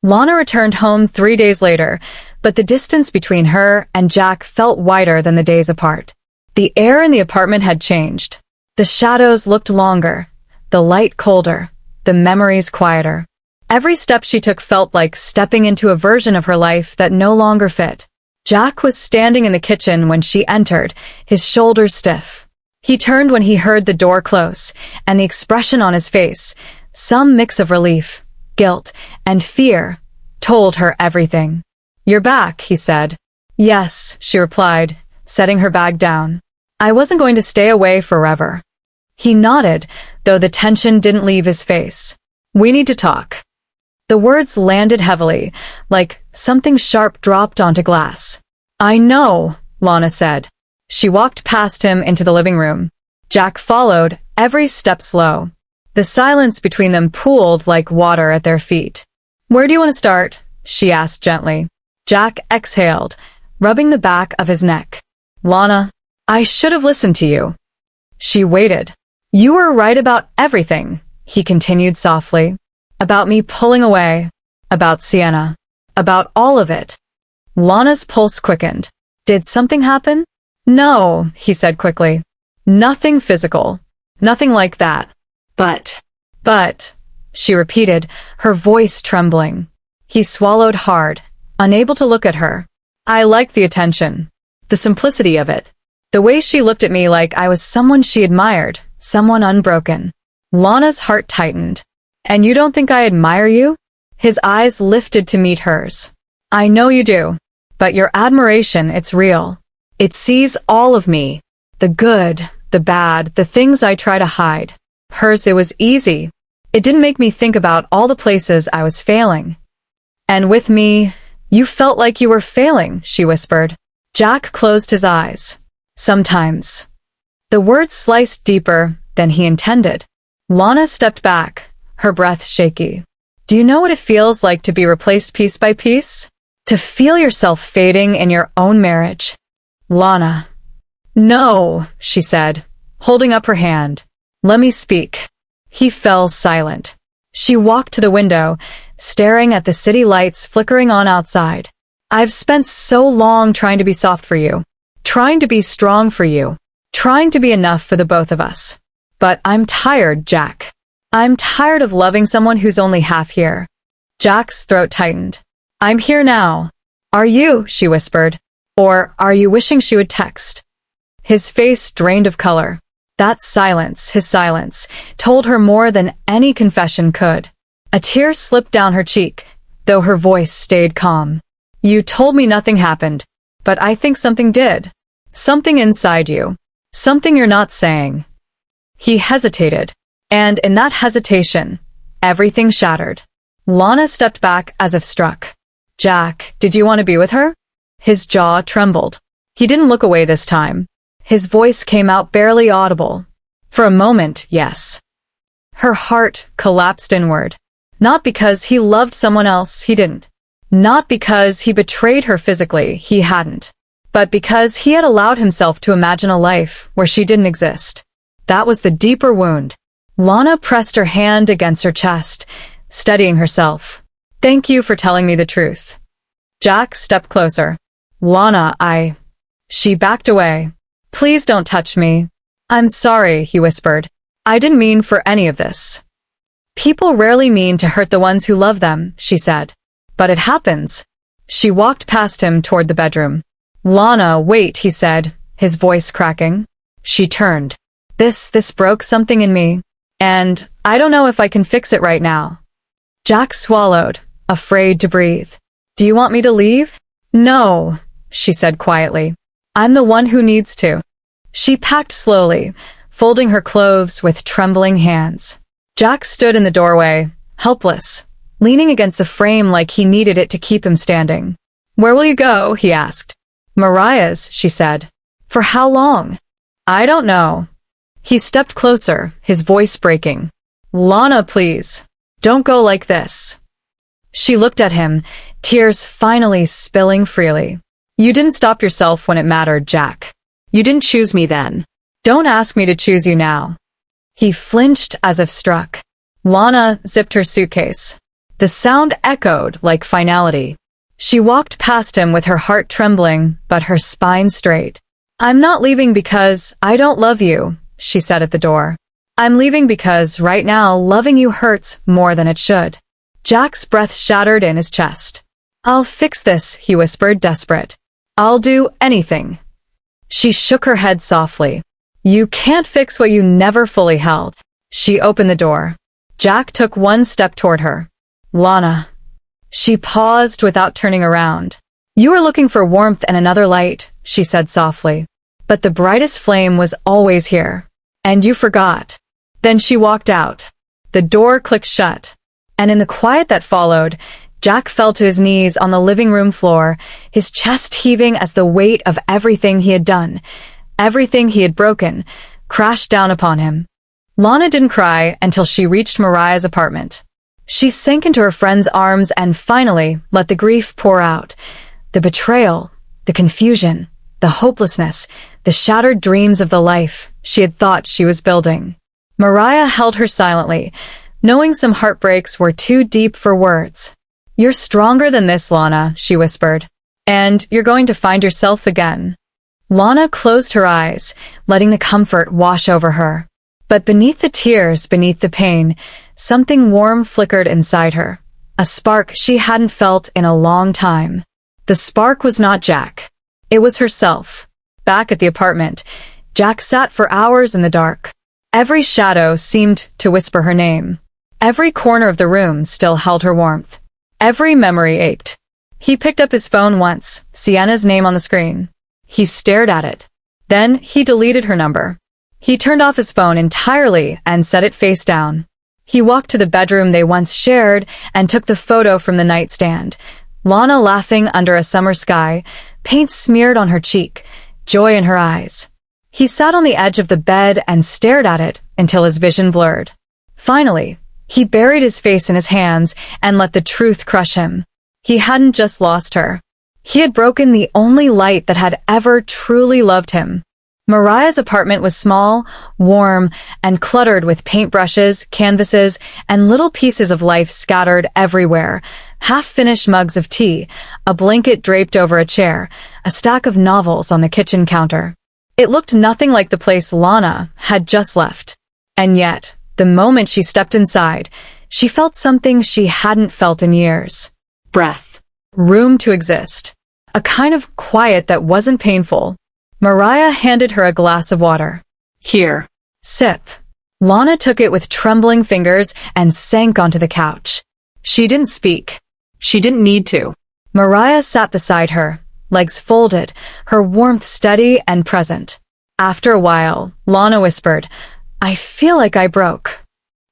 Lana returned home 3 days later, but the distance between her and Jack felt wider than the days apart. The air in the apartment had changed. The shadows looked longer, the light colder, the memories quieter. Every step she took felt like stepping into a version of her life that no longer fit. Jack was standing in the kitchen when she entered, his shoulders stiff. He turned when he heard the door close, and the expression on his face, some mix of relief, guilt, and fear, told her everything. "You're back," he said. "Yes," she replied, setting her bag down. "I wasn't going to stay away forever." He nodded, though the tension didn't leave his face. "We need to talk." The words landed heavily, like something sharp dropped onto glass. "I know," Lana said. She walked past him into the living room. Jack followed, every step slow. The silence between them pooled like water at their feet. "Where do you want to start?" she asked gently. Jack exhaled, rubbing the back of his neck. "Lana, I should have listened to you." She waited. "You were right about everything," he continued softly. "About me pulling away, about Sienna, about all of it." Lana's pulse quickened. "Did something happen?" "No," he said quickly. "Nothing physical. Nothing like that. But, she repeated, her voice trembling. He swallowed hard, unable to look at her. "I liked the attention. The simplicity of it. The way she looked at me like I was someone she admired, someone unbroken." Lana's heart tightened. "And you don't think I admire you?" His eyes lifted to meet hers. "I know you do. But your admiration, it's real. It sees all of me. The good, the bad, the things I try to hide. Hers, it was easy. It didn't make me think about all the places I was failing." "And with me, you felt like you were failing," she whispered. Jack closed his eyes. "Sometimes." The words sliced deeper than he intended. Lana stepped back, her breath shaky. "Do you know what it feels like to be replaced piece by piece? To feel yourself fading in your own marriage?" "Lana." "No," she said, holding up her hand. "Let me speak." He fell silent. She walked to the window, staring at the city lights flickering on outside. "I've spent so long trying to be soft for you, trying to be strong for you, trying to be enough for the both of us. But I'm tired, Jack. I'm tired of loving someone who's only half here." Jack's throat tightened. "I'm here now." "Are you?" she whispered. "Or are you wishing she would text?" His face drained of color. That silence, his silence, told her more than any confession could. A tear slipped down her cheek, though her voice stayed calm. "You told me nothing happened, but I think something did. Something inside you. Something you're not saying." He hesitated, and in that hesitation, everything shattered. Lana stepped back as if struck. "Jack, did you want to be with her?" His jaw trembled. He didn't look away this time. His voice came out barely audible. "For a moment, yes." Her heart collapsed inward. Not because he loved someone else, he didn't. Not because he betrayed her physically, he hadn't. But because he had allowed himself to imagine a life where she didn't exist. That was the deeper wound. Lana pressed her hand against her chest, steadying herself. "Thank you for telling me the truth." Jack stepped closer. "Lana, She backed away. "Please don't touch me." "I'm sorry," he whispered. "I didn't mean for any of this." "People rarely mean to hurt the ones who love them," she said. "But it happens." She walked past him toward the bedroom. "Lana, wait," he said, his voice cracking. She turned. This broke something in me. And I don't know if I can fix it right now." Jack swallowed, afraid to breathe. "Do you want me to leave?" "No," she said quietly. "I'm the one who needs to." She packed slowly, folding her clothes with trembling hands. Jack stood in the doorway, helpless, leaning against the frame like he needed it to keep him standing. "Where will you go?" he asked. "Mariah's," she said. "For how long?" "I don't know." He stepped closer, his voice breaking. "Lana, please. Don't go like this." She looked at him, tears finally spilling freely. "You didn't stop yourself when it mattered, Jack. You didn't choose me then. Don't ask me to choose you now." He flinched as if struck. Lana zipped her suitcase. The sound echoed like finality. She walked past him with her heart trembling, but her spine straight. "I'm not leaving because I don't love you," she said at the door. "I'm leaving because right now loving you hurts more than it should." Jack's breath shattered in his chest. "I'll fix this," he whispered, desperate. "I'll do anything." She shook her head softly. "You can't fix what you never fully held." She opened the door. Jack took one step toward her. "Lana." She paused without turning around. "You were looking for warmth and another light," she said softly. "But the brightest flame was always here. And you forgot." Then she walked out. The door clicked shut. And in the quiet that followed, Jack fell to his knees on the living room floor, his chest heaving as the weight of everything he had done, everything he had broken, crashed down upon him. Lana didn't cry until she reached Mariah's apartment. She sank into her friend's arms and finally let the grief pour out. The betrayal, the confusion, the hopelessness, the shattered dreams of the life she had thought she was building. Mariah held her silently, knowing some heartbreaks were too deep for words. "You're stronger than this, Lana," she whispered. "And you're going to find yourself again." Lana closed her eyes, letting the comfort wash over her. But beneath the tears, beneath the pain, something warm flickered inside her. A spark she hadn't felt in a long time. The spark was not Jack. It was herself. Back at the apartment, Jack sat for hours in the dark. Every shadow seemed to whisper her name. Every corner of the room still held her warmth. Every memory ached. He picked up his phone once, Sienna's name on the screen. He stared at it. Then he deleted her number. He turned off his phone entirely and set it face down. He walked to the bedroom they once shared and took the photo from the nightstand. Lana laughing under a summer sky, paint smeared on her cheek, joy in her eyes. He sat on the edge of the bed and stared at it until his vision blurred. Finally, he buried his face in his hands and let the truth crush him. He hadn't just lost her. He had broken the only light that had ever truly loved him. Mariah's apartment was small, warm, and cluttered with paintbrushes, canvases, and little pieces of life scattered everywhere. Half-finished mugs of tea, a blanket draped over a chair, a stack of novels on the kitchen counter. It looked nothing like the place Lana had just left. And yet, the moment she stepped inside, she felt something she hadn't felt in years. Breath. Room to exist. A kind of quiet that wasn't painful. Mariah handed her a glass of water. "Here." "Sip." Lana took it with trembling fingers and sank onto the couch. She didn't speak. She didn't need to. Mariah sat beside her, legs folded, her warmth steady and present. After a while, Lana whispered, "I feel like I broke."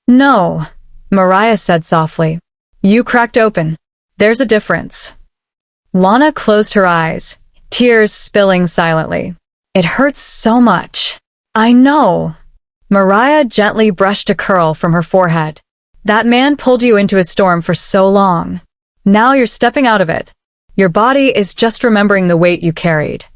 "No," Mariah said softly. "You cracked open. There's a difference." Lana closed her eyes, tears spilling silently. "It hurts so much." "I know." Mariah gently brushed a curl from her forehead. "That man pulled you into a storm for so long. Now you're stepping out of it. Your body is just remembering the weight you carried."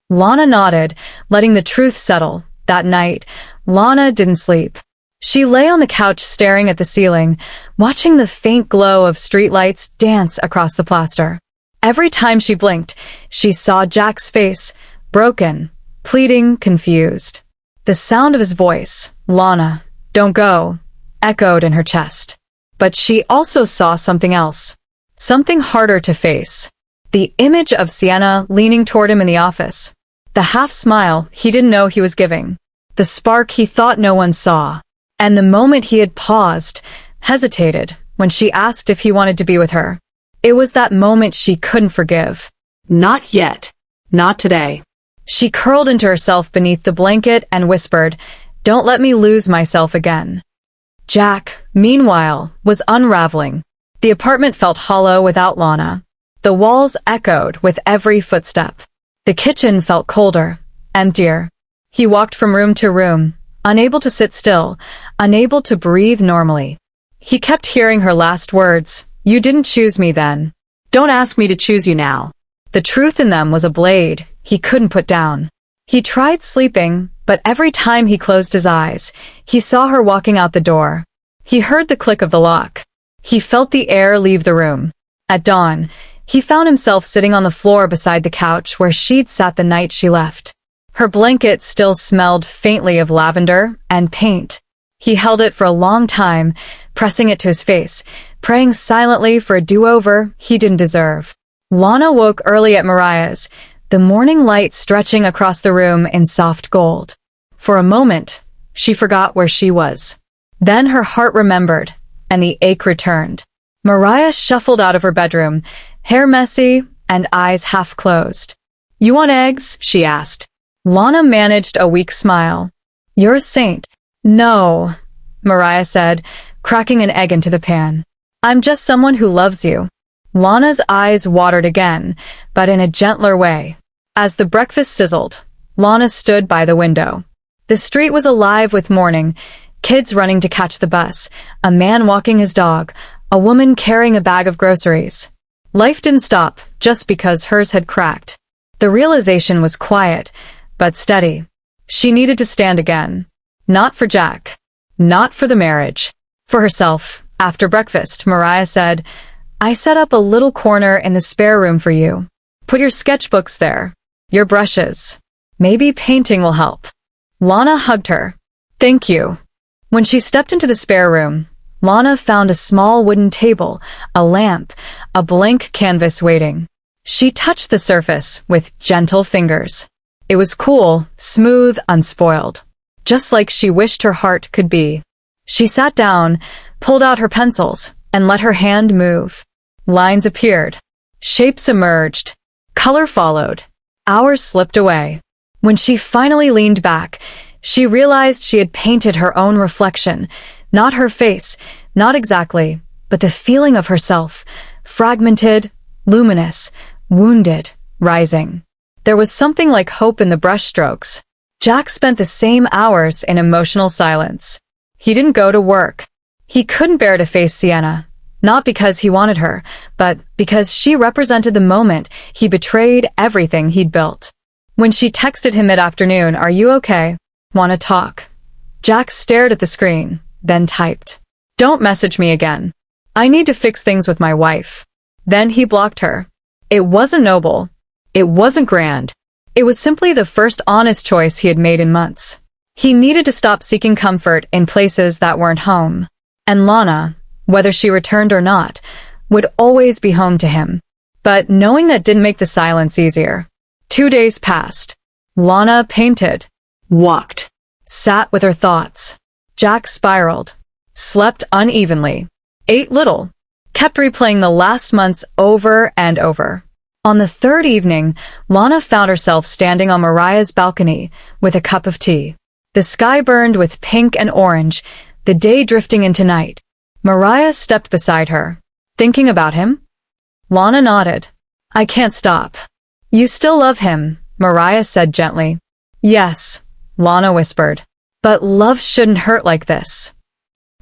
Lana nodded, letting the truth settle. That night, Lana didn't sleep. She lay on the couch staring at the ceiling, watching the faint glow of streetlights dance across the plaster. Every time she blinked, she saw Jack's face, broken, pleading, confused. The sound of his voice, "Lana, don't go," echoed in her chest. But she also saw something else. Something harder to face. The image of Sienna leaning toward him in the office. The half-smile he didn't know he was giving. The spark he thought no one saw. And the moment he had paused, hesitated, when she asked if he wanted to be with her. It was that moment she couldn't forgive. "Not yet. Not today." She curled into herself beneath the blanket and whispered, "Don't let me lose myself again." Jack, meanwhile, was unraveling. The apartment felt hollow without Lana. The walls echoed with every footstep. The kitchen felt colder, emptier. He walked from room to room, unable to sit still, unable to breathe normally. He kept hearing her last words, "You didn't choose me then. Don't ask me to choose you now." The truth in them was a blade he couldn't put down. He tried sleeping, but every time he closed his eyes, he saw her walking out the door. He heard the click of the lock. He felt the air leave the room. At dawn, he found himself sitting on the floor beside the couch where she'd sat the night she left. Her blanket still smelled faintly of lavender and paint. He held it for a long time, pressing it to his face, praying silently for a do-over he didn't deserve. Lana woke early at Mariah's, the morning light stretching across the room in soft gold. For a moment, she forgot where she was. Then her heart remembered, and the ache returned. Mariah shuffled out of her bedroom, hair messy and eyes half closed. "You want eggs?" she asked. Lana managed a weak smile. "You're a saint." "No," Mariah said, cracking an egg into the pan. "I'm just someone who loves you." Lana's eyes watered again, but in a gentler way. As the breakfast sizzled, Lana stood by the window. The street was alive with morning, kids running to catch the bus, a man walking his dog, a woman carrying a bag of groceries. Life didn't stop just because hers had cracked. The realization was quiet, but steady. She needed to stand again. Not for Jack. Not for the marriage. For herself. After breakfast, Mariah said, "I set up a little corner in the spare room for you. Put your sketchbooks there. Your brushes. Maybe painting will help." Lana hugged her. "Thank you." When she stepped into the spare room, Lana found a small wooden table, a lamp, a blank canvas waiting. She touched the surface with gentle fingers. It was cool, smooth, unspoiled. Just like she wished her heart could be. She sat down, pulled out her pencils, and let her hand move. Lines appeared. Shapes emerged. Color followed. Hours slipped away. When she finally leaned back, she realized she had painted her own reflection. Not her face, not exactly, but the feeling of herself. Fragmented, luminous, wounded, rising. There was something like hope in the brushstrokes. Jack spent the same hours in emotional silence. He didn't go to work. He couldn't bear to face Sienna. Not because he wanted her, but because she represented the moment he betrayed everything he'd built. When she texted him mid-afternoon, "Are you okay? Wanna talk?" Jack stared at the screen, then typed, "Don't message me again. I need to fix things with my wife." Then he blocked her. It wasn't noble. It wasn't grand. It was simply the first honest choice he had made in months. He needed to stop seeking comfort in places that weren't home. And Lana, whether she returned or not, would always be home to him. But knowing that didn't make the silence easier. 2 days passed. Lana painted, walked, sat with her thoughts. Jack spiraled, slept unevenly, ate little, kept replaying the last months over and over. On the third evening, Lana found herself standing on Mariah's balcony with a cup of tea. The sky burned with pink and orange, the day drifting into night. Mariah stepped beside her. "Thinking about him?" Lana nodded. "I can't stop." "You still love him," Mariah said gently. "Yes," Lana whispered. "But love shouldn't hurt like this."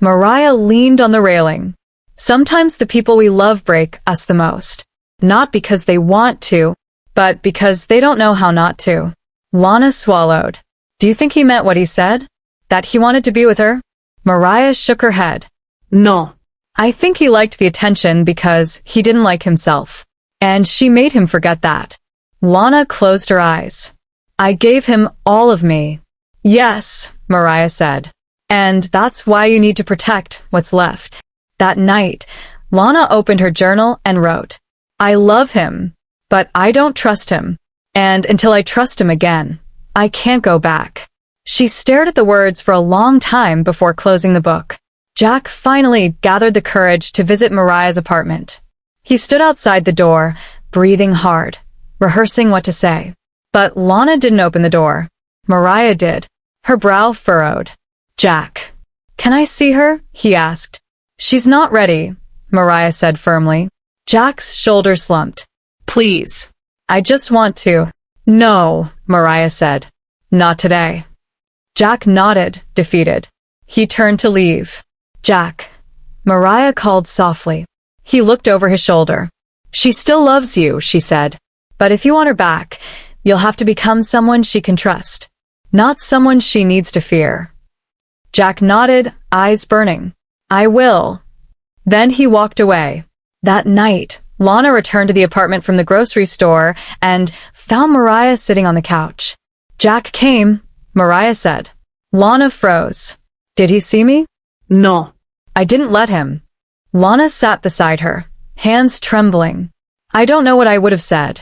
Mariah leaned on the railing. Sometimes the people we love break us the most. Not because they want to, but because they don't know how not to. Lana swallowed. "Do you think he meant what he said? That he wanted to be with her?" Mariah shook her head. "No. I think he liked the attention because he didn't like himself. And she made him forget that." Lana closed her eyes. "I gave him all of me." "Yes," Mariah said. "And that's why you need to protect what's left." That night, Lana opened her journal and wrote, "I love him, but I don't trust him. And until I trust him again, I can't go back." She stared at the words for a long time before closing the book. Jack finally gathered the courage to visit Mariah's apartment. He stood outside the door, breathing hard, rehearsing what to say. But Lana didn't open the door. Mariah did. Her brow furrowed. "Jack, can I see her?" he asked. "She's not ready," Mariah said firmly. Jack's shoulders slumped. "Please. I just want to." "No," Mariah said. "Not today." Jack nodded, defeated. He turned to leave. "Jack," Mariah called softly. He looked over his shoulder. "She still loves you," she said. "But if you want her back, you'll have to become someone she can trust. Not someone she needs to fear." Jack nodded, eyes burning. "I will." Then he walked away. That night, Lana returned to the apartment from the grocery store and found Mariah sitting on the couch. Jack came, Mariah said. Lana froze. Did he see me? No. I didn't let him. Lana sat beside her, hands trembling. I don't know what I would have said.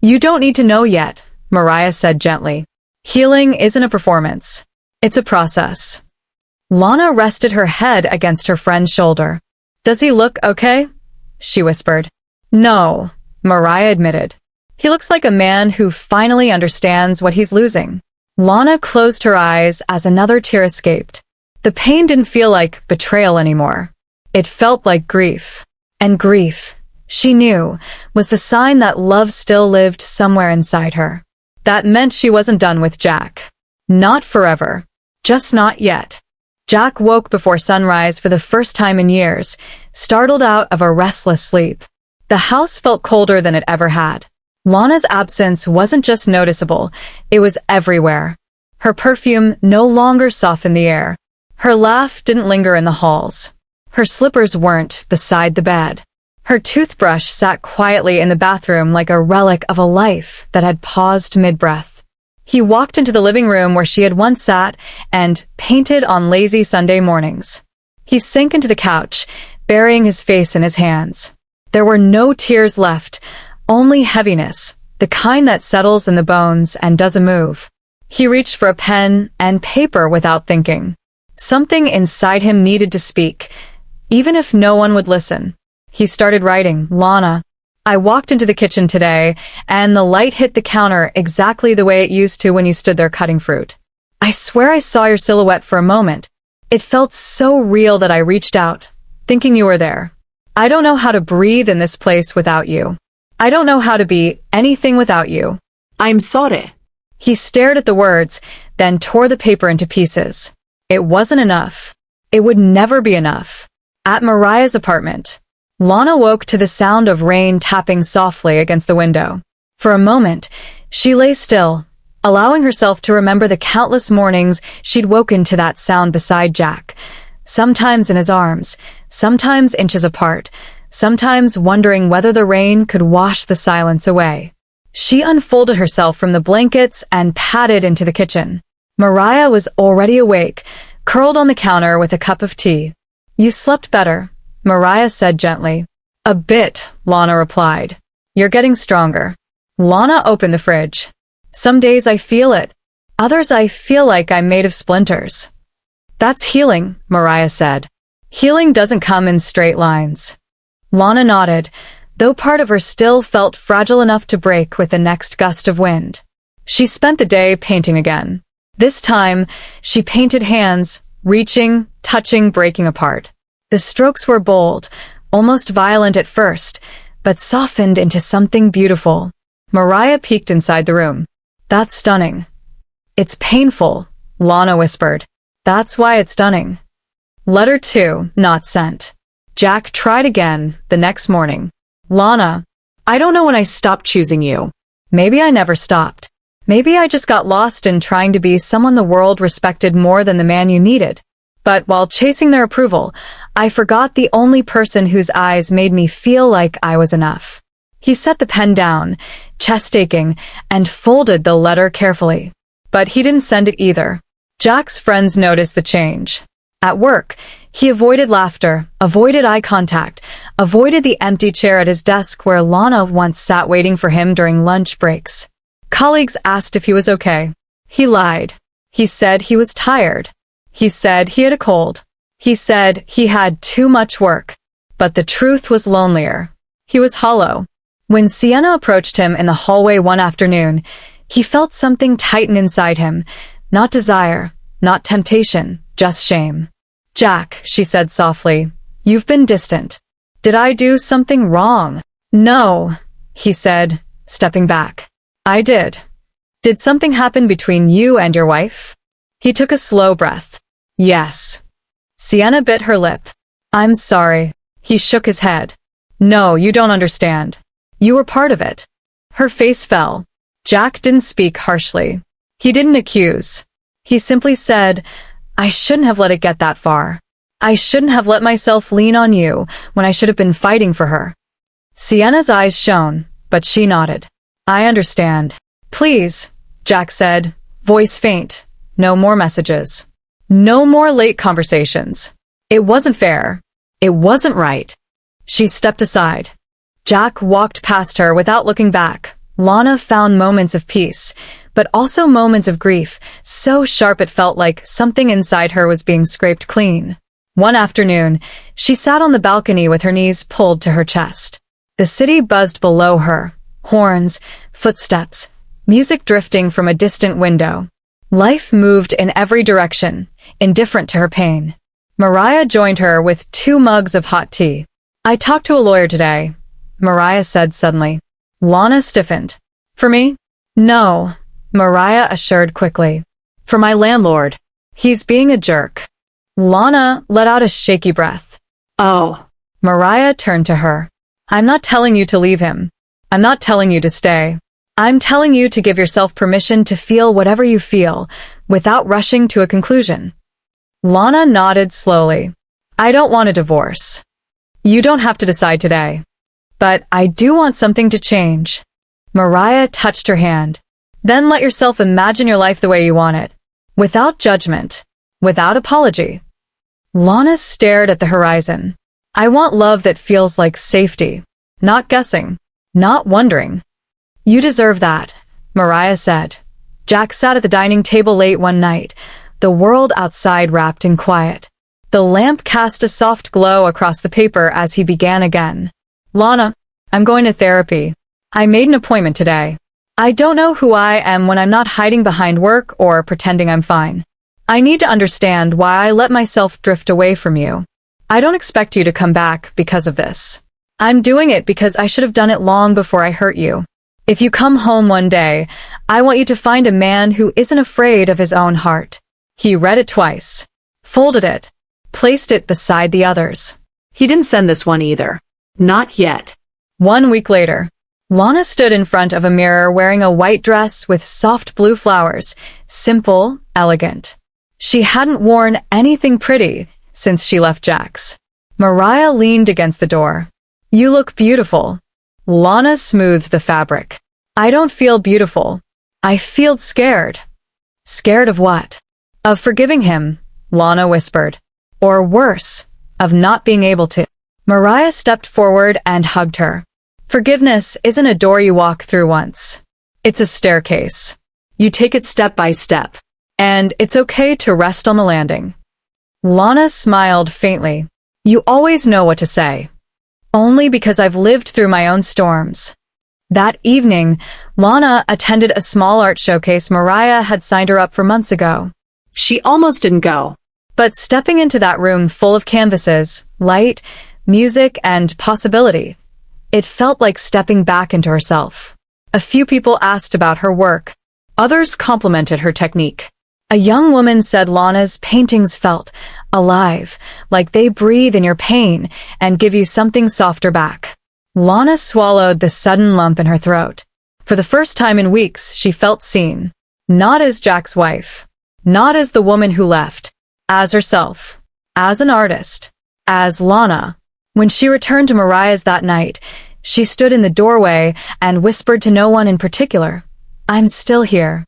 You don't need to know yet, Mariah said gently. Healing isn't a performance. It's a process. Lana rested her head against her friend's shoulder. Does he look okay? She whispered. No, Mariah admitted. He looks like a man who finally understands what he's losing. Lana closed her eyes as another tear escaped. The pain didn't feel like betrayal anymore. It felt like grief. And grief, she knew, was the sign that love still lived somewhere inside her. That meant she wasn't done with Jack. Not forever. Just not yet. Jack woke before sunrise for the first time in years, startled out of a restless sleep. The house felt colder than it ever had. Lana's absence wasn't just noticeable, it was everywhere. Her perfume no longer softened the air. Her laugh didn't linger in the halls. Her slippers weren't beside the bed. Her toothbrush sat quietly in the bathroom like a relic of a life that had paused mid-breath. He walked into the living room where she had once sat and painted on lazy Sunday mornings. He sank into the couch, burying his face in his hands. There were no tears left, only heaviness, the kind that settles in the bones and doesn't move. He reached for a pen and paper without thinking. Something inside him needed to speak, even if no one would listen. He started writing, Lana. I walked into the kitchen today, and the light hit the counter exactly the way it used to when you stood there cutting fruit. I swear I saw your silhouette for a moment. It felt so real that I reached out, thinking you were there. I don't know how to breathe in this place without you. I don't know how to be anything without you. I'm sorry. He stared at the words, then tore the paper into pieces. It wasn't enough. It would never be enough. At Mariah's apartment, Lana woke to the sound of rain tapping softly against the window. For a moment, she lay still, allowing herself to remember the countless mornings she'd woken to that sound beside Jack, sometimes in his arms, sometimes inches apart, sometimes wondering whether the rain could wash the silence away. She unfolded herself from the blankets and padded into the kitchen. Mariah was already awake, curled on the counter with a cup of tea. You slept better, Mariah said gently. A bit, Lana replied. You're getting stronger. Lana opened the fridge. Some days I feel it. Others I feel like I'm made of splinters. That's healing, Mariah said. Healing doesn't come in straight lines. Lana nodded, though part of her still felt fragile enough to break with the next gust of wind. She spent the day painting again. This time, she painted hands, reaching, touching, breaking apart. The strokes were bold, almost violent at first, but softened into something beautiful. Mariah peeked inside the room. That's stunning. It's painful, Lana whispered. That's why it's stunning. Letter 2, not sent. Jack tried again, the next morning. Lana, I don't know when I stopped choosing you. Maybe I never stopped. Maybe I just got lost in trying to be someone the world respected more than the man you needed. But while chasing their approval, I forgot the only person whose eyes made me feel like I was enough. He set the pen down, chest aching, and folded the letter carefully. But he didn't send it either. Jack's friends noticed the change. At work, he avoided laughter, avoided eye contact, avoided the empty chair at his desk where Lana once sat waiting for him during lunch breaks. Colleagues asked if he was okay. He lied. He said he was tired. He said he had a cold. He said he had too much work. But the truth was lonelier. He was hollow. When Sienna approached him in the hallway one afternoon, he felt something tighten inside him. Not desire, not temptation, just shame. Jack, she said softly, you've been distant. Did I do something wrong? No, he said, stepping back. I did. Did something happen between you and your wife? He took a slow breath. Yes. Sienna bit her lip. I'm sorry. He shook his head. No, you don't understand. You were part of it. Her face fell. Jack didn't speak harshly. He didn't accuse. He simply said, I shouldn't have let it get that far. I shouldn't have let myself lean on you when I should have been fighting for her. Sienna's eyes shone, but she nodded. I understand. Please, Jack said, voice faint. No more messages. No more late conversations. It wasn't fair. It wasn't right. She stepped aside. Jack walked past her without looking back. Lana found moments of peace, but also moments of grief, so sharp it felt like something inside her was being scraped clean. One afternoon, she sat on the balcony with her knees pulled to her chest. The city buzzed below her. Horns, footsteps, music drifting from a distant window. Life moved in every direction, indifferent to her pain. Mariah joined her with 2 mugs of hot tea. I talked to a lawyer today, Mariah said suddenly. Lana stiffened. For me? No, Mariah assured quickly. For my landlord. He's being a jerk. Lana let out a shaky breath. Oh. Mariah turned to her. I'm not telling you to leave him. I'm not telling you to stay. I'm telling you to give yourself permission to feel whatever you feel, without rushing to a conclusion. Lana nodded slowly. I don't want a divorce. You don't have to decide today. But I do want something to change. Mariah touched her hand. Then let yourself imagine your life the way you want it. Without judgment. Without apology. Lana stared at the horizon. I want love that feels like safety. Not guessing. Not wondering. You deserve that, Mariah said. Jack sat at the dining table late one night, the world outside wrapped in quiet. The lamp cast a soft glow across the paper as he began again. Lana, I'm going to therapy. I made an appointment today. I don't know who I am when I'm not hiding behind work or pretending I'm fine. I need to understand why I let myself drift away from you. I don't expect you to come back because of this. I'm doing it because I should have done it long before I hurt you. If you come home one day, I want you to find a man who isn't afraid of his own heart. He read it twice, folded it, placed it beside the others. He didn't send this one either. Not yet. 1 week later, Lana stood in front of a mirror wearing a white dress with soft blue flowers, simple, elegant. She hadn't worn anything pretty since she left Jack's. Mariah leaned against the door. You look beautiful. Lana smoothed the fabric. I don't feel beautiful. I feel scared. Scared of what? Of forgiving him, Lana whispered. Or worse, of not being able to. Mariah stepped forward and hugged her. Forgiveness isn't a door you walk through once. It's a staircase. You take it step by step. And it's okay to rest on the landing. Lana smiled faintly. You always know what to say. Only because I've lived through my own storms. That evening, Lana attended a small art showcase Mariah had signed her up for months ago. She almost didn't go. But stepping into that room full of canvases, light, music, and possibility, it felt like stepping back into herself. A few people asked about her work. Others complimented her technique. A young woman said Lana's paintings felt alive, like they breathe in your pain and give you something softer back. Lana swallowed the sudden lump in her throat. For the first time in weeks, she felt seen. Not as Jack's wife. Not as the woman who left. As herself. As an artist. As Lana. When she returned to Mariah's that night, she stood in the doorway and whispered to no one in particular, I'm still here.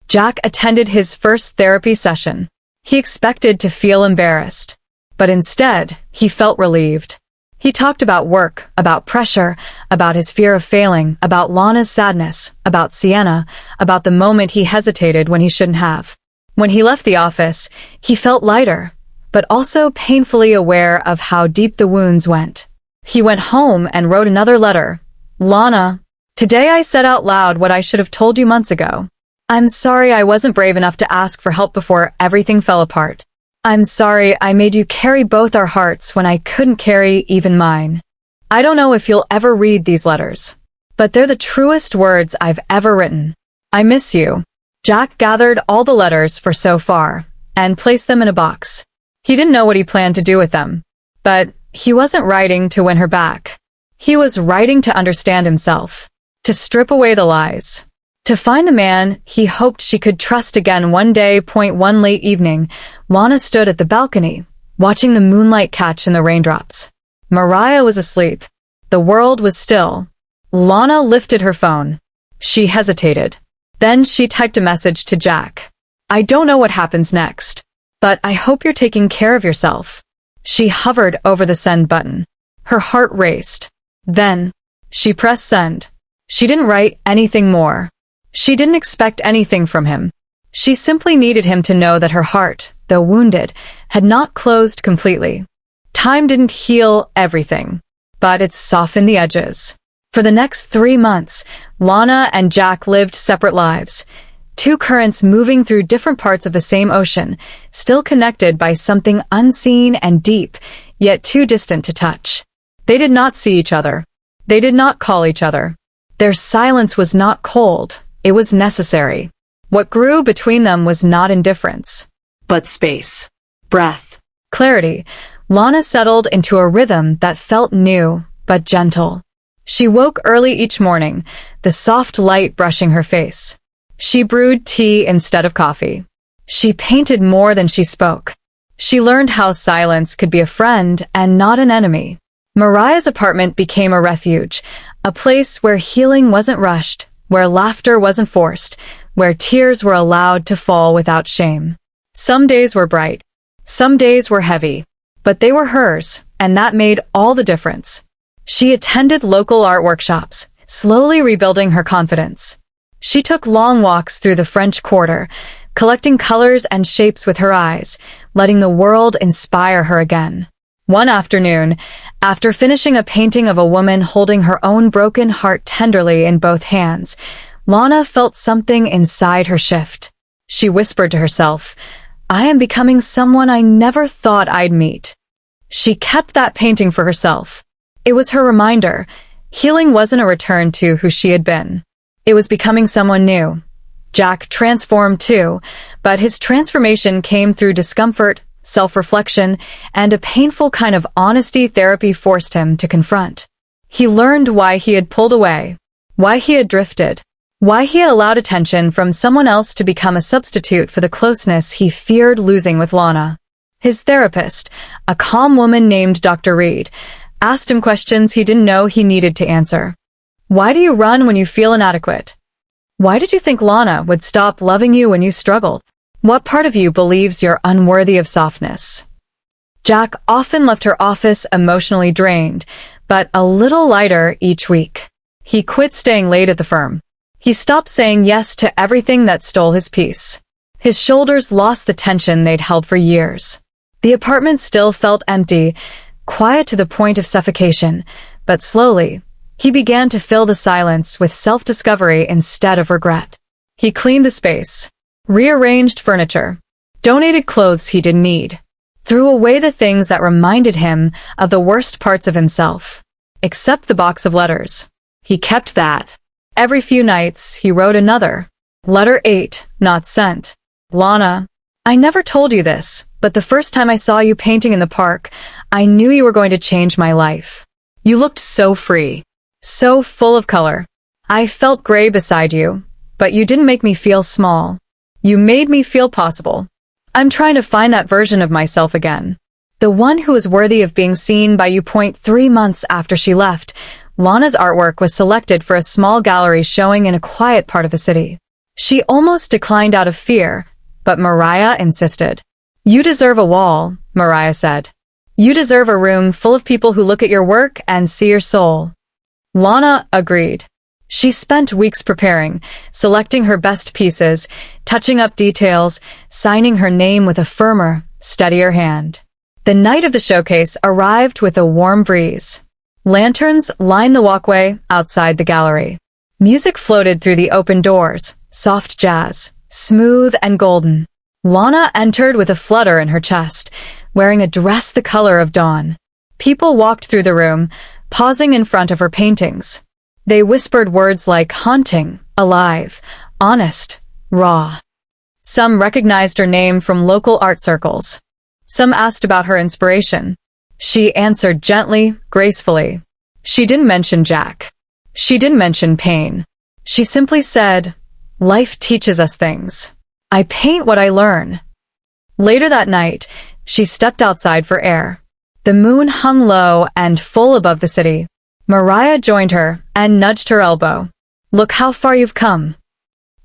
Jack attended his first therapy session. He expected to feel embarrassed, but instead, he felt relieved. He talked about work, about pressure, about his fear of failing, about Lana's sadness, about Sienna, about the moment he hesitated when he shouldn't have. When he left the office, he felt lighter, but also painfully aware of how deep the wounds went. He went home and wrote another letter. Lana, today I said out loud what I should have told you months ago. I'm sorry I wasn't brave enough to ask for help before everything fell apart. I'm sorry I made you carry both our hearts when I couldn't carry even mine. I don't know if you'll ever read these letters, but they're the truest words I've ever written. I miss you. Jack gathered all the letters for so far and placed them in a box. He didn't know what he planned to do with them, but he wasn't writing to win her back. He was writing to understand himself, to strip away the lies. To find the man he hoped she could trust again one day. One late evening, Lana stood at the balcony, watching the moonlight catch in the raindrops. Mariah was asleep. The world was still. Lana lifted her phone. She hesitated. Then she typed a message to Jack. "I don't know what happens next, but I hope you're taking care of yourself." She hovered over the send button. Her heart raced. Then, she pressed send. She didn't write anything more. She didn't expect anything from him. She simply needed him to know that her heart, though wounded, had not closed completely. Time didn't heal everything, but it softened the edges. For the next 3 months, Lana and Jack lived separate lives. Two currents moving through different parts of the same ocean, still connected by something unseen and deep, yet too distant to touch. They did not see each other. They did not call each other. Their silence was not cold, it was necessary. What grew between them was not indifference, but space, breath, clarity. Lana settled into a rhythm that felt new, but gentle. She woke early each morning, the soft light brushing her face. She brewed tea instead of coffee. She painted more than she spoke. She learned how silence could be a friend and not an enemy. Mariah's apartment became a refuge, a place where healing wasn't rushed, where laughter wasn't forced, where tears were allowed to fall without shame. Some days were bright, some days were heavy, but they were hers, and that made all the difference. She attended local art workshops, slowly rebuilding her confidence. She took long walks through the French Quarter, collecting colors and shapes with her eyes, letting the world inspire her again. One afternoon, after finishing a painting of a woman holding her own broken heart tenderly in both hands, Lana felt something inside her shift. She whispered to herself, "I am becoming someone I never thought I'd meet." She kept that painting for herself. It was her reminder. Healing wasn't a return to who she had been. It was becoming someone new. Jack transformed too, but his transformation came through discomfort, self-reflection, and a painful kind of honesty therapy forced him to confront. He learned why he had pulled away, why he had drifted, why he had allowed attention from someone else to become a substitute for the closeness he feared losing with Lana. His therapist, a calm woman named Dr. Reed, asked him questions he didn't know he needed to answer. Why do you run when you feel inadequate? Why did you think Lana would stop loving you when you struggled? What part of you believes you're unworthy of softness? Jack often left her office emotionally drained, but a little lighter each week. He quit staying late at the firm. He stopped saying yes to everything that stole his peace. His shoulders lost the tension they'd held for years. The apartment still felt empty, quiet to the point of suffocation, but slowly, he began to fill the silence with self-discovery instead of regret. He cleaned the space, rearranged furniture, donated clothes he didn't need, threw away the things that reminded him of the worst parts of himself, except the box of letters. He kept that. Every few nights, he wrote another. Letter 8, not sent. Lana, I never told you this, but the first time I saw you painting in the park, I knew you were going to change my life. You looked so free, so full of color. I felt gray beside you, but you didn't make me feel small. You made me feel possible. I'm trying to find that version of myself again. The one who is worthy of being seen by you. 3 months after she left, Lana's artwork was selected for a small gallery showing in a quiet part of the city. She almost declined out of fear, but Mariah insisted. You deserve a wall, Mariah said. You deserve a room full of people who look at your work and see your soul. Lana agreed. She spent weeks preparing, selecting her best pieces, touching up details, signing her name with a firmer, steadier hand. The night of the showcase arrived with a warm breeze. Lanterns lined the walkway outside the gallery. Music floated through the open doors, soft jazz, smooth and golden. Lana entered with a flutter in her chest, wearing a dress the color of dawn. People walked through the room, pausing in front of her paintings. They whispered words like haunting, alive, honest, raw. Some recognized her name from local art circles. Some asked about her inspiration. She answered gently, gracefully. She didn't mention Jack. She didn't mention pain. She simply said, life teaches us things. I paint what I learn. Later that night, She stepped outside for air. The moon hung low and full above the city. Mariah joined her and nudged her elbow. "Look how far you've come."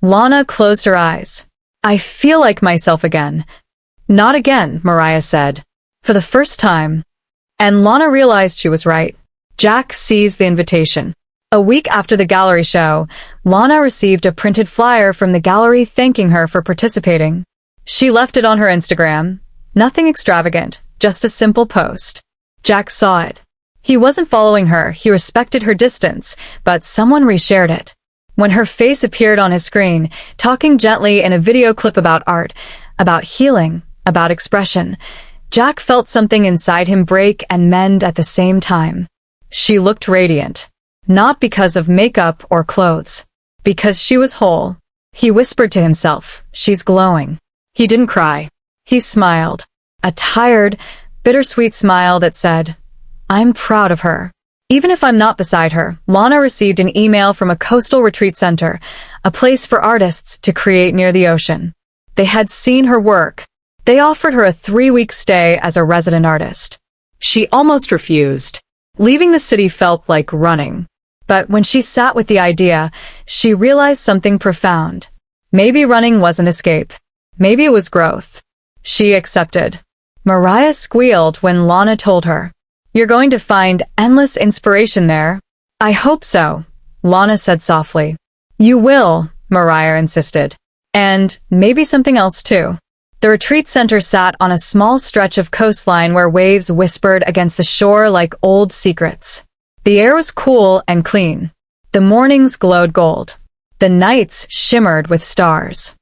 Lana closed her eyes. "I feel like myself again." "Not again," Mariah said. "For the first time." And Lana realized she was right. Jack seized the invitation. A week after the gallery show, Lana received a printed flyer from the gallery thanking her for participating. She left it on her Instagram. Nothing extravagant, just a simple post. Jack saw it. He wasn't following her, he respected her distance, but someone reshared it. When her face appeared on his screen, talking gently in a video clip about art, about healing, about expression, Jack felt something inside him break and mend at the same time. She looked radiant. Not because of makeup or clothes. Because she was whole. He whispered to himself, "She's glowing." He didn't cry. He smiled. A tired, bittersweet smile that said, "I'm proud of her." Even if I'm not beside her, Lana received an email from a coastal retreat center, a place for artists to create near the ocean. They had seen her work. They offered her a 3-week stay as a resident artist. She almost refused. Leaving the city felt like running. But when she sat with the idea, she realized something profound. Maybe running wasn't escape. Maybe it was growth. She accepted. Mariah squealed when Lana told her, "You're going to find endless inspiration there." "I hope so," Lana said softly. "You will," Mariah insisted. "And maybe something else too." The retreat center sat on a small stretch of coastline where waves whispered against the shore like old secrets. The air was cool and clean. The mornings glowed gold. The nights shimmered with stars.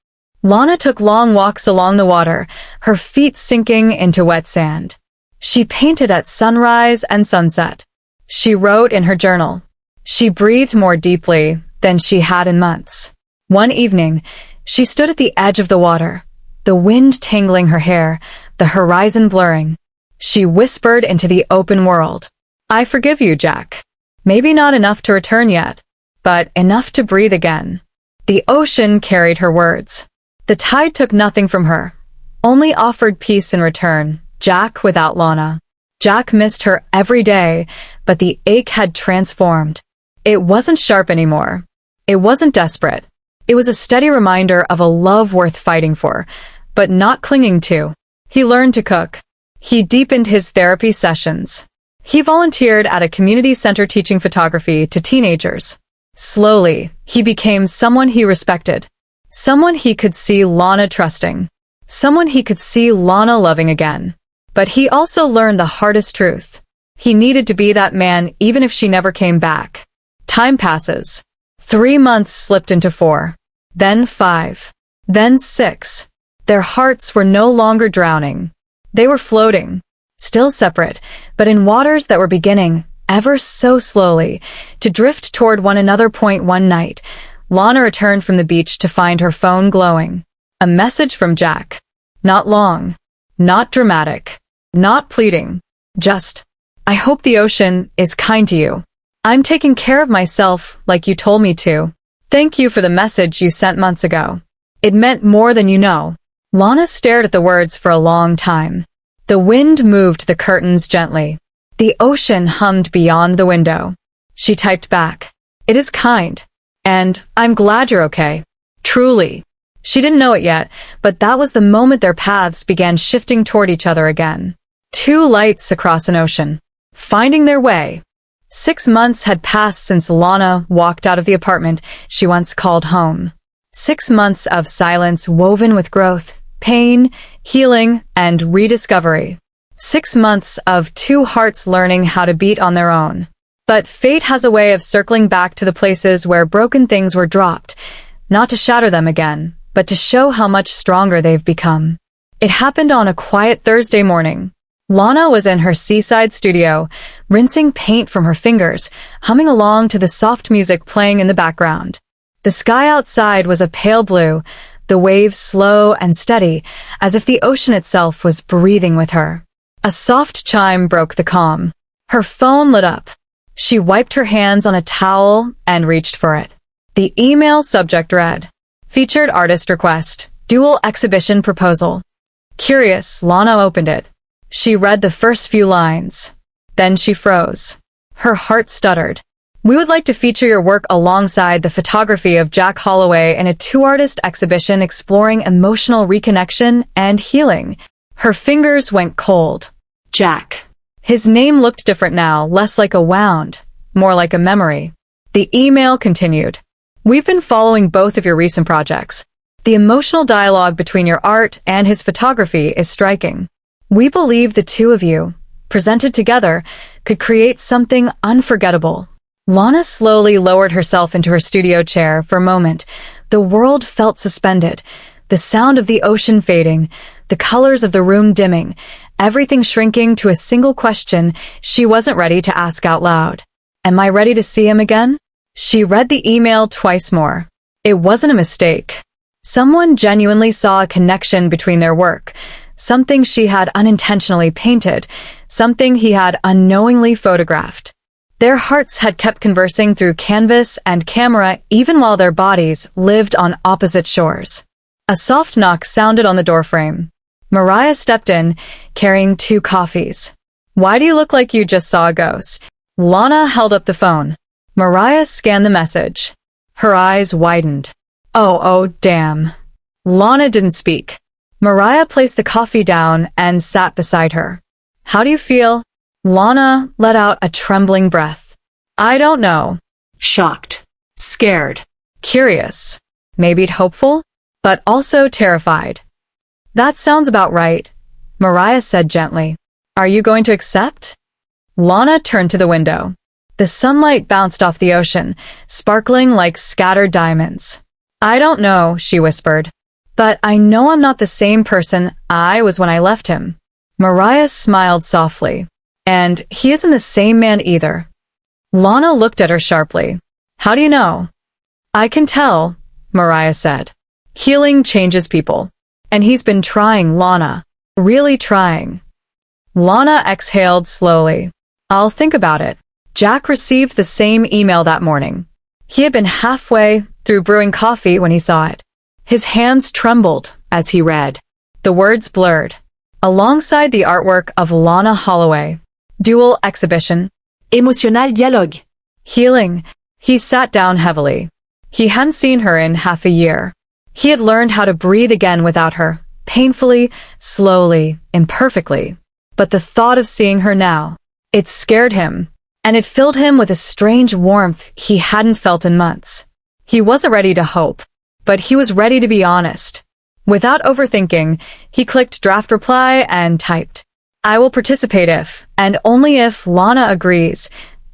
Lana took long walks along the water, her feet sinking into wet sand. She painted at sunrise and sunset. She wrote in her journal. She breathed more deeply than she had in months. One evening, she stood at the edge of the water, the wind tangling her hair, the horizon blurring. She whispered into the open world, "I forgive you, Jack." Maybe not enough to return yet, but enough to breathe again. The ocean carried her words. The tide took nothing from her, only offered peace in return. Jack without Lana. Jack missed her every day, but the ache had transformed. It wasn't sharp anymore. It wasn't desperate. It was a steady reminder of a love worth fighting for, but not clinging to. He learned to cook. He deepened his therapy sessions. He volunteered at a community center teaching photography to teenagers. Slowly, he became someone he respected. Someone he could see Lana trusting. Someone he could see Lana loving again. But he also learned the hardest truth. He needed to be that man even if she never came back. Time passes. 3 months slipped into 4. Then 5. Then 6. Their hearts were no longer drowning. They were floating. Still separate, but in waters that were beginning, ever so slowly, to drift toward one another. One night, Lana returned from the beach to find her phone glowing. A message from Jack. Not long. Not dramatic. Not pleading. Just, "I hope the ocean is kind to you. I'm taking care of myself like you told me to. Thank you for the message you sent months ago. It meant more than you know." Lana stared at the words for a long time. The wind moved the curtains gently. The ocean hummed beyond the window. She typed back, "It is kind. And I'm glad you're okay. Truly." She didn't know it yet, but that was the moment their paths began shifting toward each other again. 2 lights across an ocean, finding their way. 6 months had passed since Lana walked out of the apartment she once called home. 6 months of silence woven with growth, pain, healing, and rediscovery. 6 months of 2 hearts learning how to beat on their own. But fate has a way of circling back to the places where broken things were dropped, not to shatter them again, but to show how much stronger they've become. It happened on a quiet Thursday morning. Lana was in her seaside studio, rinsing paint from her fingers, humming along to the soft music playing in the background. The sky outside was a pale blue, the waves slow and steady, as if the ocean itself was breathing with her. A soft chime broke the calm. Her phone lit up. She wiped her hands on a towel and reached for it. The email subject read, "Featured artist request, dual exhibition proposal." Curious, Lana opened it. She read the first few lines. Then she froze. Her heart stuttered. We would like to feature your work alongside the photography of Jack Holloway in a two-artist exhibition exploring emotional reconnection and healing. Her fingers went cold. Jack. His name looked different now, less like a wound, more like a memory. The email continued. We've been following both of your recent projects. The emotional dialogue between your art and his photography is striking. We believe the two of you, presented together, could create something unforgettable. Lana slowly lowered herself into her studio chair for a moment. The world felt suspended. The sound of the ocean fading, the colors of the room dimming, everything shrinking to a single question she wasn't ready to ask out loud. Am I ready to see him again? She read the email twice more. It wasn't a mistake. Someone genuinely saw a connection between their work, something she had unintentionally painted, something he had unknowingly photographed. Their hearts had kept conversing through canvas and camera even while their bodies lived on opposite shores. A soft knock sounded on the doorframe. Mariah stepped in, carrying 2 coffees. Why do you look like you just saw a ghost? Lana held up the phone. Mariah scanned the message. Her eyes widened. Oh, damn. Lana didn't speak. Mariah placed the coffee down and sat beside her. How do you feel? Lana let out a trembling breath. I don't know. Shocked. Scared. Curious. Maybe hopeful, but also terrified. That sounds about right, Mariah said gently. Are you going to accept? Lana turned to the window. The sunlight bounced off the ocean, sparkling like scattered diamonds. I don't know, she whispered. But I know I'm not the same person I was when I left him. Mariah smiled softly. And he isn't the same man either. Lana looked at her sharply. How do you know? I can tell, Mariah said. Healing changes people. And he's been trying, Lana. Really trying. Lana exhaled slowly. I'll think about it. Jack received the same email that morning. He had been halfway through brewing coffee when he saw it. His hands trembled as he read. The words blurred. Alongside the artwork of Lana Holloway. Dual exhibition. Émotionnel dialogue. Healing. He sat down heavily. He hadn't seen her in half a year. He had learned how to breathe again without her, painfully, slowly, imperfectly. But the thought of seeing her now, it scared him, and it filled him with a strange warmth he hadn't felt in months. He wasn't ready to hope, but he was ready to be honest. Without overthinking, he clicked draft reply and typed. I will participate if, and only if, Lana agrees.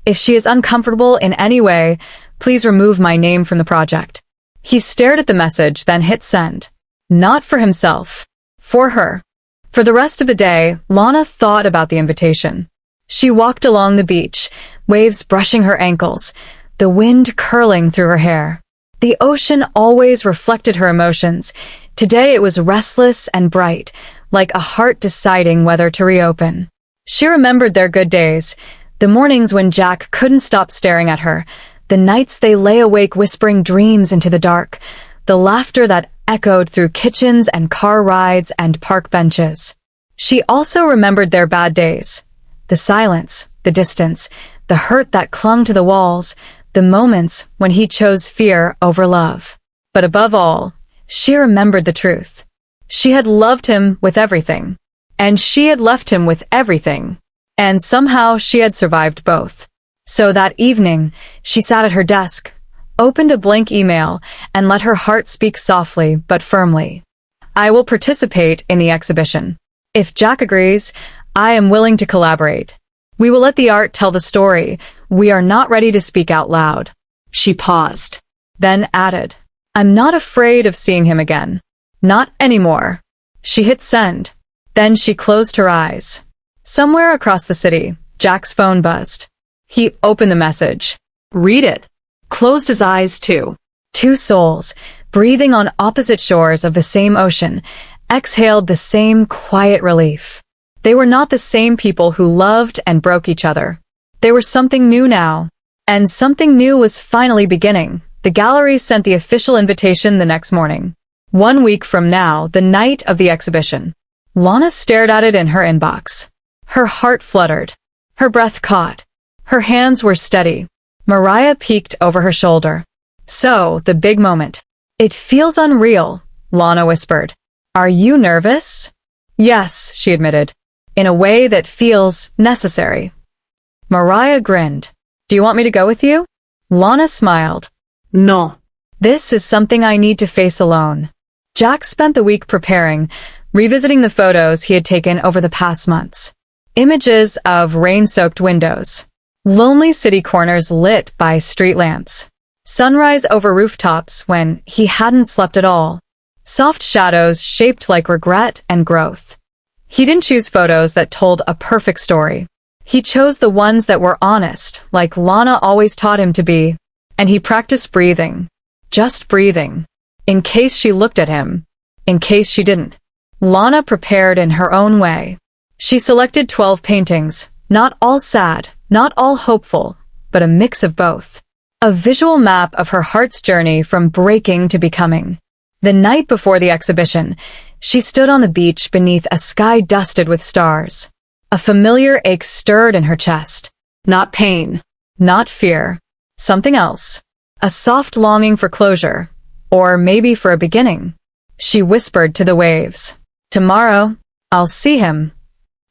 If she is uncomfortable in any way, please remove my name from the project. He stared at the message, then hit send. Not for himself. For her. For the rest of the day, Lana thought about the invitation. She walked along the beach, waves brushing her ankles, the wind curling through her hair. The ocean always reflected her emotions. Today it was restless and bright, like a heart deciding whether to reopen. She remembered their good days, the mornings when Jack couldn't stop staring at her, the nights they lay awake whispering dreams into the dark, the laughter that echoed through kitchens and car rides and park benches. She also remembered their bad days, the silence, the distance, the hurt that clung to the walls, the moments when he chose fear over love. But above all, she remembered the truth. She had loved him with everything, and she had left him with everything, and somehow she had survived both. So that evening, she sat at her desk, opened a blank email, and let her heart speak softly but firmly. I will participate in the exhibition. If Jack agrees, I am willing to collaborate. We will let the art tell the story. We are not ready to speak out loud. She paused. Then added, I'm not afraid of seeing him again. Not anymore. She hit send. Then she closed her eyes. Somewhere across the city, Jack's phone buzzed. He opened the message. Read it. Closed his eyes too. 2 souls, breathing on opposite shores of the same ocean, exhaled the same quiet relief. They were not the same people who loved and broke each other. They were something new now. And something new was finally beginning. The gallery sent the official invitation the next morning. 1 week from now, the night of the exhibition. Lana stared at it in her inbox. Her heart fluttered. Her breath caught. Her hands were steady. Mariah peeked over her shoulder. So, the big moment. It feels unreal, Lana whispered. Are you nervous? Yes, she admitted. In a way that feels necessary. Mariah grinned. Do you want me to go with you? Lana smiled. No. This is something I need to face alone. Jack spent the week preparing, revisiting the photos he had taken over the past months. Images of rain-soaked windows. Lonely city corners lit by street lamps. Sunrise over rooftops when he hadn't slept at all. Soft shadows shaped like regret and growth. He didn't choose photos that told a perfect story. He chose the ones that were honest, like Lana always taught him to be. And he practiced breathing. Just breathing. In case she looked at him. In case she didn't. Lana prepared in her own way. She selected 12 paintings, not all sad, not all hopeful, but a mix of both. A visual map of her heart's journey from breaking to becoming. The night before the exhibition, she stood on the beach beneath a sky dusted with stars. A familiar ache stirred in her chest. Not pain. Not fear. Something else. A soft longing for closure. Or maybe for a beginning. She whispered to the waves. Tomorrow, I'll see him.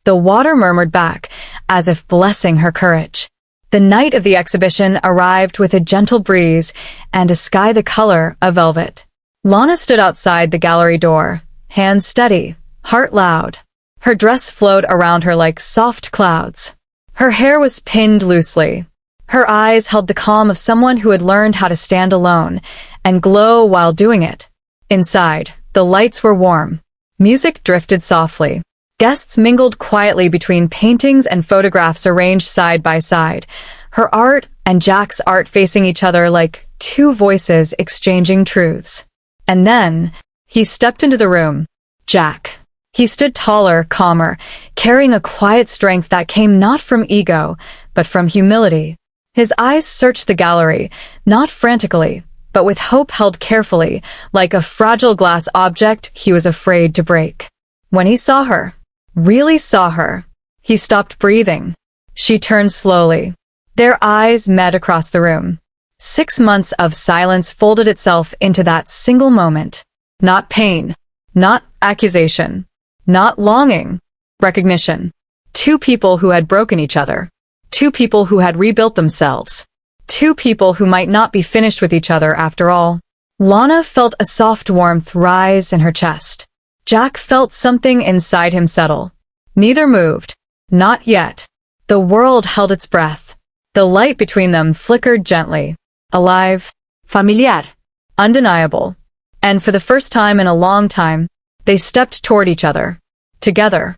The water murmured back, as if blessing her courage. The night of the exhibition arrived with a gentle breeze and a sky the color of velvet. Lana stood outside the gallery door, hands steady, heart loud. Her dress flowed around her like soft clouds. Her hair was pinned loosely. Her eyes held the calm of someone who had learned how to stand alone and glow while doing it. Inside, the lights were warm. Music drifted softly. Guests mingled quietly between paintings and photographs arranged side by side, her art and Jack's art facing each other like two voices exchanging truths. And then, he stepped into the room. Jack. He stood taller, calmer, carrying a quiet strength that came not from ego, but from humility. His eyes searched the gallery, not frantically, but with hope held carefully, like a fragile glass object he was afraid to break. When he saw her, really saw her, he stopped breathing. She turned slowly. Their eyes met across the room. 6 months of silence folded itself into that single moment. Not pain, not accusation, not longing, recognition. 2 people who had broken each other. 2 people who had rebuilt themselves. 2 people who might not be finished with each other after all. Lana felt a soft warmth rise in her chest. Jack felt something inside him settle. Neither moved. Not yet. The world held its breath. The light between them flickered gently. Alive. Familiar. Undeniable. And for the first time in a long time, they stepped toward each other. Together.